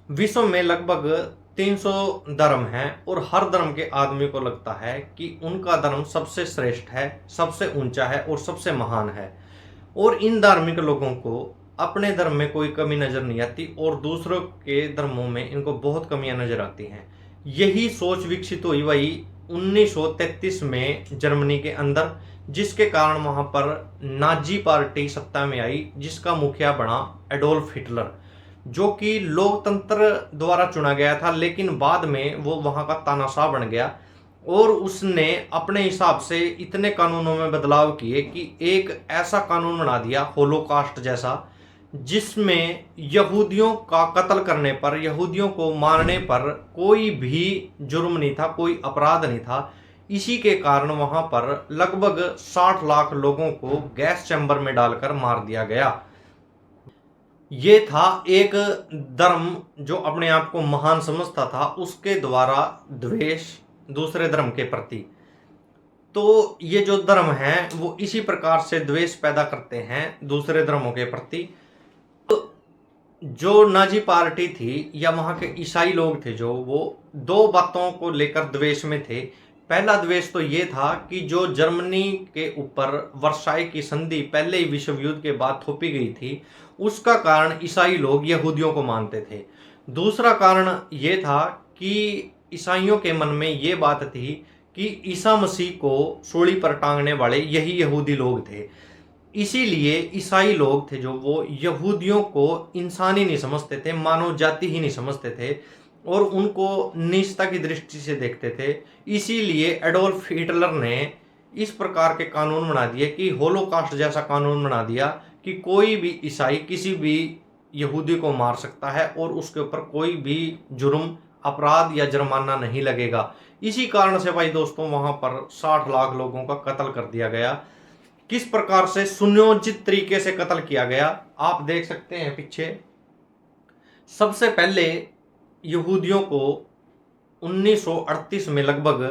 विश्व में लगभग 300 धर्म हैं और हर धर्म के आदमी को लगता है कि उनका धर्म सबसे श्रेष्ठ है, सबसे ऊंचा है और सबसे महान है। और इन धार्मिक लोगों को अपने धर्म में कोई कमी नजर नहीं आती और दूसरों के धर्मों में इनको बहुत कमियां नजर आती हैं। यही सोच विकसित हुई वही 1933 में जर्मनी के अंदर, जिसके कारण वहां पर नाजी पार्टी सत्ता में आई, जिसका मुखिया बना एडोल्फ हिटलर, जो कि लोकतंत्र द्वारा चुना गया था, लेकिन बाद में वो वहां का तानाशाह बन गया और उसने अपने हिसाब से इतने कानूनों में बदलाव किए कि एक ऐसा कानून बना दिया होलोकास्ट जैसा, जिसमें यहूदियों का कत्ल करने पर, यहूदियों को मारने पर कोई भी जुर्म नहीं था, कोई अपराध नहीं था। इसी के कारण वहां पर लगभग 60 लाख लोगों को गैस चैम्बर में डालकर मार दिया गया। ये था एक धर्म जो अपने आप को महान समझता था, उसके द्वारा द्वेष दूसरे धर्म के प्रति। तो ये जो धर्म है वो इसी प्रकार से द्वेष पैदा करते हैं दूसरे धर्मों के प्रति। जो नाजी पार्टी थी या वहां के ईसाई लोग थे, जो वो दो बातों को लेकर द्वेष में थे। पहला द्वेष तो ये था कि जो जर्मनी के ऊपर वर्साई की संधि पहले ही विश्व युद्ध के बाद थोपी गई थी, उसका कारण ईसाई लोग यहूदियों को मानते थे। दूसरा कारण ये था कि ईसाइयों के मन में ये बात थी कि ईसा मसीह को सूली पर टांगने वाले यही यहूदी लोग थे। इसीलिए ईसाई लोग थे जो वो यहूदियों को इंसान ही नहीं समझते थे, मानव जाति ही नहीं समझते थे और उनको नीचता की दृष्टि से देखते थे। इसीलिए एडोल्फ हिटलर ने इस प्रकार के कानून बना दिए कि होलोकास्ट जैसा कानून बना दिया कि कोई भी ईसाई किसी भी यहूदी को मार सकता है और उसके ऊपर कोई भी जुर्म, अपराध या जुर्माना नहीं लगेगा। इसी कारण से भाई दोस्तों वहां पर 60 लाख लोगों का कत्ल कर दिया गया। किस प्रकार से सुनियोजित तरीके से कत्ल किया गया आप देख सकते हैं पीछे। सबसे पहले यहूदियों को 1938 में लगभग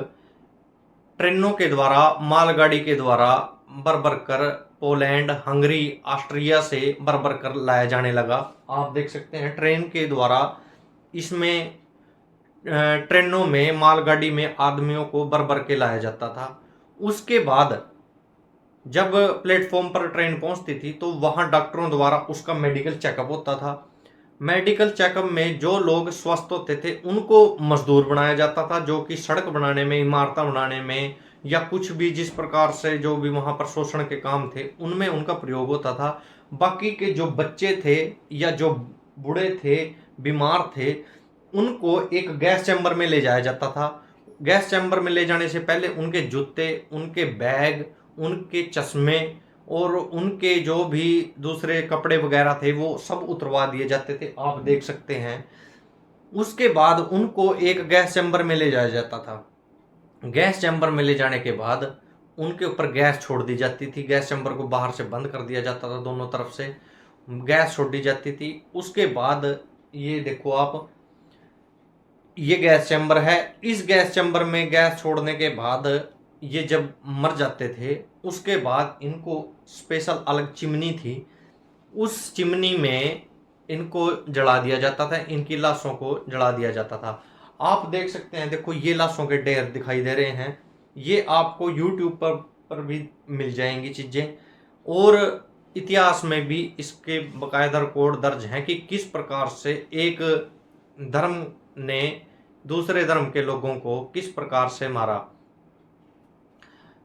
ट्रेनों के द्वारा, मालगाड़ी के द्वारा भर कर पोलैंड, हंगरी, ऑस्ट्रिया से भर कर लाया जाने लगा। आप देख सकते हैं ट्रेन के द्वारा, इसमें ट्रेनों में, मालगाड़ी में आदमियों को भर के लाया जाता था। उसके बाद जब प्लेटफॉर्म पर ट्रेन पहुंचती थी तो वहां डॉक्टरों द्वारा उसका मेडिकल चेकअप होता था। मेडिकल चेकअप में जो लोग स्वस्थ होते थे उनको मजदूर बनाया जाता था, जो कि सड़क बनाने में, इमारतें बनाने में या कुछ भी जिस प्रकार से जो भी वहां पर शोषण के काम थे उनमें उनका प्रयोग होता था। बाकी के जो बच्चे थे या जो बूढ़े थे, बीमार थे, उनको एक गैस चैम्बर में ले जाया जाता था। गैस चैम्बर में ले जाने से पहले उनके जूते, उनके बैग, उनके चश्मे और उनके जो भी दूसरे कपड़े वगैरह थे वो सब उतरवा दिए जाते थे, आप देख सकते हैं। उसके बाद उनको एक गैस चैम्बर में ले जाया जाता था। गैस चैम्बर में ले जाने के बाद उनके ऊपर गैस छोड़ दी जाती थी। गैस चैम्बर को बाहर से बंद कर दिया जाता था, दोनों तरफ से गैस छोड़ दी जाती थी। उसके बाद ये देखो आप, ये गैस चैम्बर है। इस गैस चैम्बर में गैस छोड़ने के बाद ये जब मर जाते थे उसके बाद इनको स्पेशल अलग चिमनी थी, उस चिमनी में इनको जला दिया जाता था, इनकी लाशों को जला दिया जाता था। आप देख सकते हैं, देखो ये लाशों के ढेर दिखाई दे रहे हैं। ये आपको यूट्यूब पर भी मिल जाएंगी चीज़ें और इतिहास में भी इसके बकायदा रिकॉर्ड दर्ज हैं कि किस प्रकार से एक धर्म ने दूसरे धर्म के लोगों को किस प्रकार से मारा।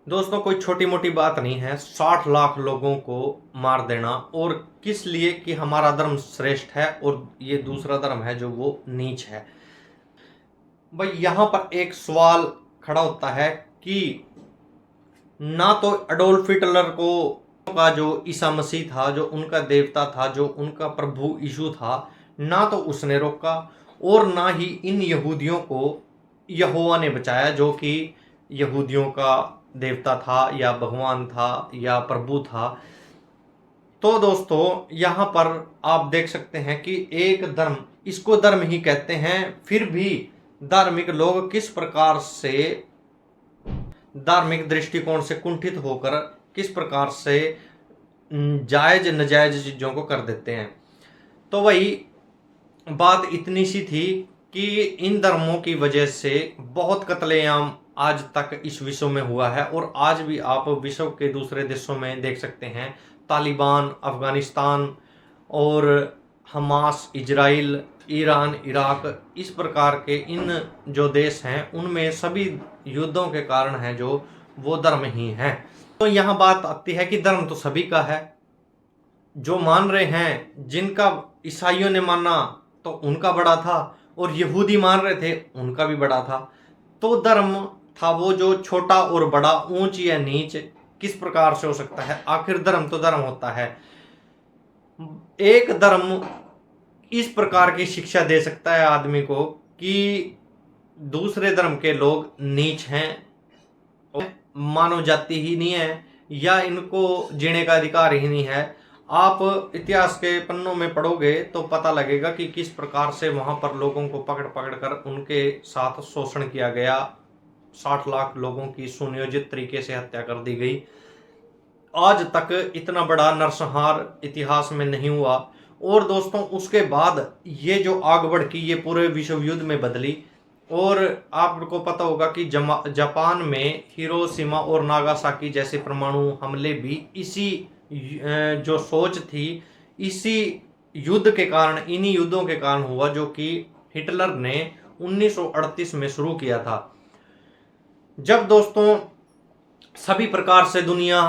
दोस्तों कोई छोटी मोटी बात नहीं है 60 लाख लोगों को मार देना, और किस लिए कि हमारा धर्म श्रेष्ठ है और ये दूसरा धर्म है जो वो नीच है। भाई यहाँ पर एक सवाल खड़ा होता है कि ना तो एडोल्फ हिटलर को का जो ईसा मसीह था, जो उनका देवता था, जो उनका प्रभु यीशु था, ना तो उसने रोका और ना ही इन यहूदियों को यहोवा ने बचाया, जो कि यहूदियों का देवता था या भगवान था या प्रभु था। तो दोस्तों यहाँ पर आप देख सकते हैं कि एक धर्म, इसको धर्म ही कहते हैं, फिर भी धार्मिक लोग किस प्रकार से धार्मिक दृष्टिकोण से कुंठित होकर किस प्रकार से जायज नजायज चीजों को कर देते हैं। तो वही बात इतनी सी थी कि इन धर्मों की वजह से बहुत कत्लेआम आज तक इस विश्व में हुआ है। और आज भी आप विश्व के दूसरे देशों में देख सकते हैं, तालिबान, अफगानिस्तान और हमास, इजराइल, ईरान, इराक, इस प्रकार के इन जो देश हैं उनमें सभी युद्धों के कारण हैं जो वो धर्म ही हैं। तो यहाँ बात आती है कि धर्म तो सभी का है, जो मान रहे हैं, जिनका ईसाइयों ने माना तो उनका बड़ा था, और यहूदी मान रहे थे उनका भी बड़ा था। तो धर्म था वो जो छोटा और बड़ा, ऊंच या नीच किस प्रकार से हो सकता है? आखिर धर्म तो धर्म होता है। एक धर्म इस प्रकार की शिक्षा दे सकता है आदमी को कि दूसरे धर्म के लोग नीच हैं, मानव जाति ही नहीं है, या इनको जीने का अधिकार ही नहीं है। आप इतिहास के पन्नों में पढ़ोगे तो पता लगेगा कि किस प्रकार से वहां पर लोगों को पकड़ पकड़ कर उनके साथ शोषण किया गया। 60 लाख लोगों की सुनियोजित तरीके से हत्या कर दी गई। आज तक इतना बड़ा नरसंहार इतिहास में नहीं हुआ। और दोस्तों, उसके बाद ये जो आग भड़की ये पूरे विश्व युद्ध में बदली। और आपको पता होगा कि जापान में हिरोशिमा और नागासाकी जैसे परमाणु हमले भी इसी जो सोच थी, इसी युद्ध के कारण, इन्हीं युद्धों के कारण हुआ जो कि हिटलर ने 1938 में शुरू किया था। जब दोस्तों सभी प्रकार से दुनिया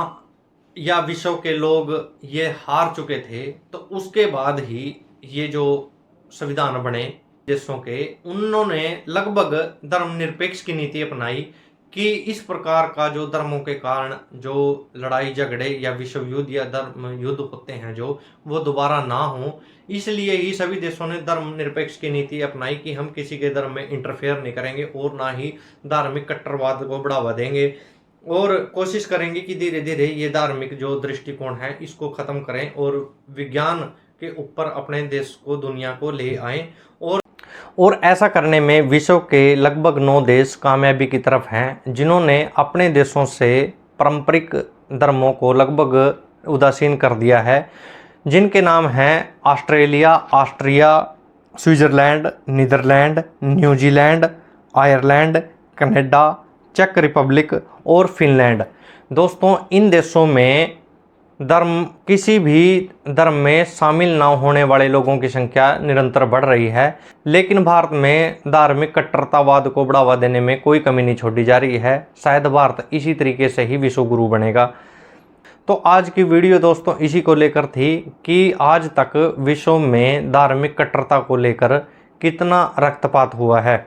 या विश्व के लोग ये हार चुके थे, तो उसके बाद ही ये जो संविधान बने देशों के, उन्होंने लगभग धर्मनिरपेक्ष की नीति अपनाई कि इस प्रकार का जो धर्मों के कारण जो लड़ाई झगड़े या विश्व युद्ध या धर्म युद्ध होते हैं जो वो दोबारा ना हो। इसलिए ही सभी देशों ने धर्मनिरपेक्ष की नीति अपनाई कि हम किसी के धर्म में इंटरफेयर नहीं करेंगे और ना ही धार्मिक कट्टरवाद को बढ़ावा देंगे, और कोशिश करेंगे कि धीरे धीरे ये धार्मिक जो दृष्टिकोण है इसको खत्म करें और विज्ञान के ऊपर अपने देश को, दुनिया को ले आएं। और ऐसा करने में विश्व के लगभग 9 देश कामयाबी की तरफ हैं, जिन्होंने अपने देशों से पारंपरिक धर्मों को लगभग उदासीन कर दिया है, जिनके नाम हैं Australia, Austria, Switzerland, Netherland, New Zealand, Ireland, Canada, चेक रिपब्लिक और फिनलैंड। दोस्तों, इन देशों में किसी भी धर्म में शामिल ना होने वाले लोगों की संख्या निरंतर बढ़ रही है, लेकिन भारत में धार्मिक कट्टरतावाद को बढ़ावा देने में कोई कमी नहीं छोड़ी जा रही है। शायद भारत इसी तरीके से ही विश्व गुरु बनेगा। तो आज की वीडियो दोस्तों इसी को लेकर थी कि आज तक विश्व में धार्मिक कट्टरता को लेकर कितना रक्तपात हुआ है।